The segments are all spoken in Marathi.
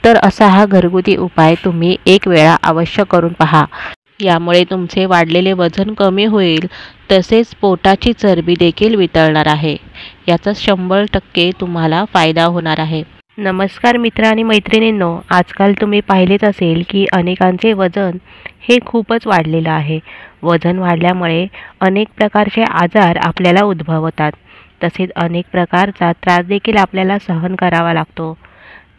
तर असा हा घरगुती उपाय तुम्ही एक वेळा अवश्य करून पहा। यामुळे तुमचे वाढलेले वजन कमी होईल, तसेच पोटाची चरबी देखील वितळणार आहे। याचा 100% तुम्हाला फायदा होणार आहे। नमस्कार मित्र आणि मैत्रिणींनो, आजकाल तुम्ही पाहिलेच असेल की अनेकांचे वजन हे खूपच वाढलेलं आहे। वजन वाढल्यामुळे अनेक प्रकारचे आजार आपल्याला उद्भवतात, तसेच अनेक प्रकारचा त्रास देखील आपल्याला सहन करावा लागतो।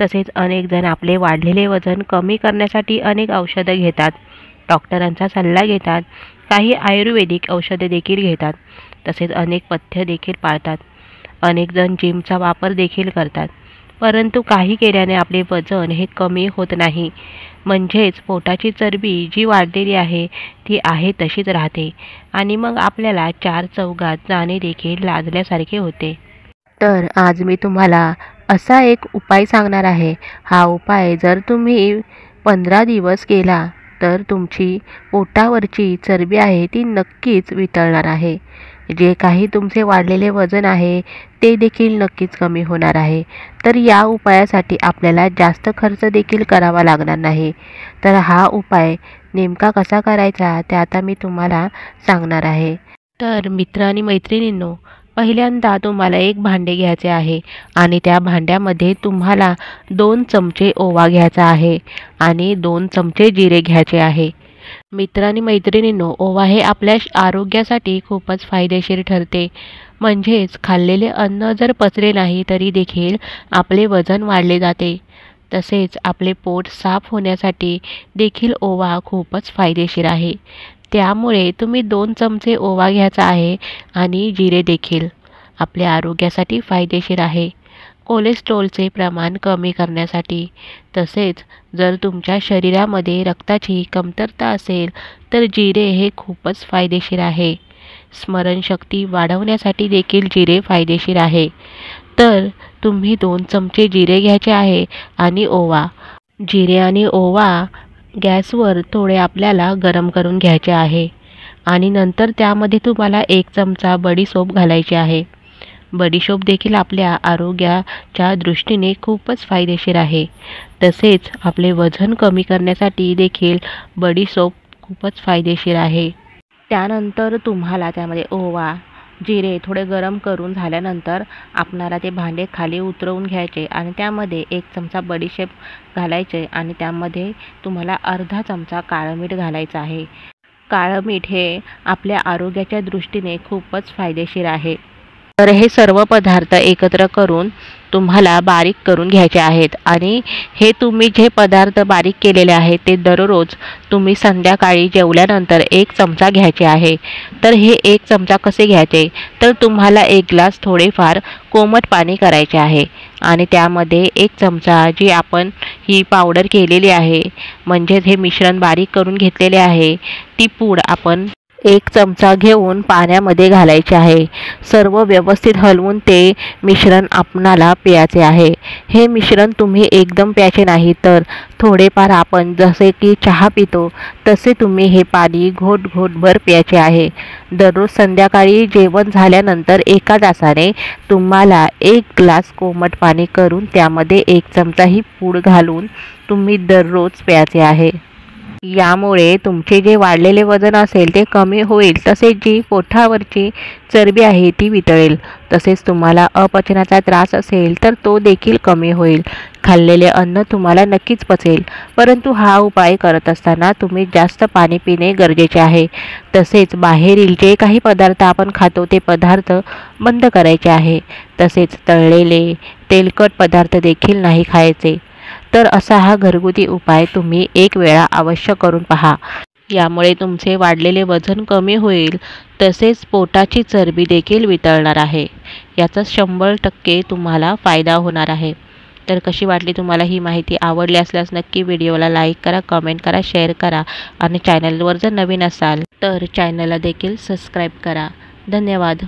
तसेच अनेक जण आपले वाढलेले वजन कमी करण्यासाठी अनेक औषधं घेतात, डॉक्टरांचा सल्ला घेतात, काही आयुर्वेदिक औषधे देखील घेतात, तसेच अनेक पथ्य देखील पाळतात। अनेक जण जिमचा वापर देखील करतात, परंतु काही केल्याने आपले वजन हे कमी होत नाही। म्हणजेच पोटाची चरबी जी वाढलेली आहे ती आहे तशीच राहते आणि मग आपल्याला चार चौघात जाणे देखील लाजल्यासारखे होते। तर आज मी तुम्हाला असा एक उपाय सांगणार आहे। हा उपाय जर तुम्ही 15 दिवस केला तर तुमची पोटावरची चरबी आहे ती नक्कीच वितळणार आहे। जे काही तुमचे वाढलेले वजन आहे ते देखील नक्कीच कमी होणार आहे। तर या उपायासाठी आपल्याला जास्त खर्च देखील करावा लागणार नाही। तर हा उपाय नेमका कसा करायचा ते आता मी तुम्हाला सांगणार आहे। तर मित्र आणि मैत्रिणींनो, पहिल्यांदा तुम्हाला एक भांडे घ्यायचे आहे आणि त्या भांड्यामध्ये तुम्हाला 2 चमचे ओवा घ्यायचा आहे आणि 2 चमचे जिरे घ्यायचे आहे। मित्र आणि मैत्रिणींनो, ओवा हे आपल्या आरोग्यासाठी खूपच फायदेशीर ठरते। म्हणजेच खाल्लेले अन्न जर पचले नाही तरी देखील आपले वजन वाढले जाते। तसेच आपले पोट साफ होण्यासाठी देखील ओवा खूपच फायदेशीर आहे। त्यामुळे तुम्ही 2 चमचे ओवा घ्यायचा आहे आणि जिरे देखील आपल्या आरोग्यासाठी फायदेशीर आहे। कोलेस्ट्रॉलचे प्रमाण कमी करण्यासाठी, तसेच जर तुमच्या शरीरामध्ये रक्ताची कमतरता असेल तर जिरे हे खूपच फायदेशीर आहे। स्मरणशक्ती वाढवण्यासाठी देखील जिरे फायदेशीर आहे। तर तुम्ही 2 चमचे जिरे घ्यायचे आहे आणि ओवा, जिरे आणि ओवा गॅसवर थोडे आपल्याला गरम करून घ्यायचे आहे आणि नंतर त्यामध्ये तुम्हाला 1 चमचा बडीशोप घालायची आहे। बडीशोप देखील आपल्या आरोग्याच्या दृष्टीने खूपच फायदेशीर आहे। तसेच आपले वजन कमी करण्यासाठी देखील बडीशोप खूपच फायदेशीर आहे। त्यानंतर तुम्हाला त्यामध्ये ओवा, जिरे थोडे गरम करून झाल्यानंतर आपणाला ते भांडे खाली उतरवून घ्यायचे आणि त्यामध्ये 1 चमचा बडीशेप घालायचे आणि त्यामध्ये तुम्हाला अर्धा चमचा काळं मीठ घालायचं आहे। काळं मीठ हे आपल्या आरोग्याच्या दृष्टीने खूपच फायदेशीर आहे। तर हे सर्व पदार्थ एकत्र करून तुम्हाला बारीक करून घ्यायचे आहेत आणि हे तुम्ही जे पदार्थ बारीक केलेले आहेत ते दररोज तुम्ही संध्याकाळी जेवल्यानंतर 1 चमचा घ्यायचे आहे। तर हे 1 चमचा कसे घ्यायचे, तर तुम्हाला 1 ग्लास थोडेफार कोमट पाणी करायचे आहे आणि त्यामध्ये 1 चमचा जी आपण ही पावडर केलेली आहे, म्हणजेच हे मिश्रण बारीक करून घेतलेले आहे, ती पूड आपण 1 चमचा घेऊन पाण्यामध्ये घालायचे आहे। सर्व व्यवस्थित हलवून ते मिश्रण आपणाला प्यायचे आहे। हे मिश्रण तुम्ही एकदम प्यायचे नाही, तर थोडेफार आपण जसे की चहा पितो तसे तुम्ही हे पाणी घोट घोटभर प्यायचे आहे। दररोज संध्याकाळी जेवण झाल्यानंतर 1 तासाने तुम्हाला 1 ग्लास कोमट पाणी करून त्यामध्ये 1 चमचा ही पूड घालून तुम्ही दररोज प्यायचे आहे। यामुळे तुमचे जे वाढलेले वजन असेल ते कमी होईल, तसेच जी पोटावरची चरबी आहे ती वितळेल। तसेच तुम्हाला अपचनाचा त्रास असेल तर तो देखील कमी होईल। खाल्लेले अन्न तुम्हाला नक्कीच पचेल, परंतु हा उपाय करत असताना तुम्ही जास्त पाणी पिणे गरजेचे आहे। तसेच बाहेरील जे काही पदार्थ आपण खातो ते पदार्थ बंद करायचे आहे। तसेच तळलेले तेलकट पदार्थ देखील नाही खायचे। तर असा हा घरगुती उपाय तुम्ही एक वेळा अवश्य करून पहा। यामुळे तुमचे वाढलेले वजन कमी होईल, तसेच पोटाची चरबी देखील वितळणार आहे। याचा 100% तुम्हाला फायदा होणार आहे। तर कशी वाटली तुम्हाला ही माहिती? आवडली असल्यास नक्की व्हिडिओला लाईक करा, कमेंट करा, शेअर करा आणि चॅनलवर जर नवीन असाल तर चॅनलला देखील सबस्क्राईब करा। धन्यवाद।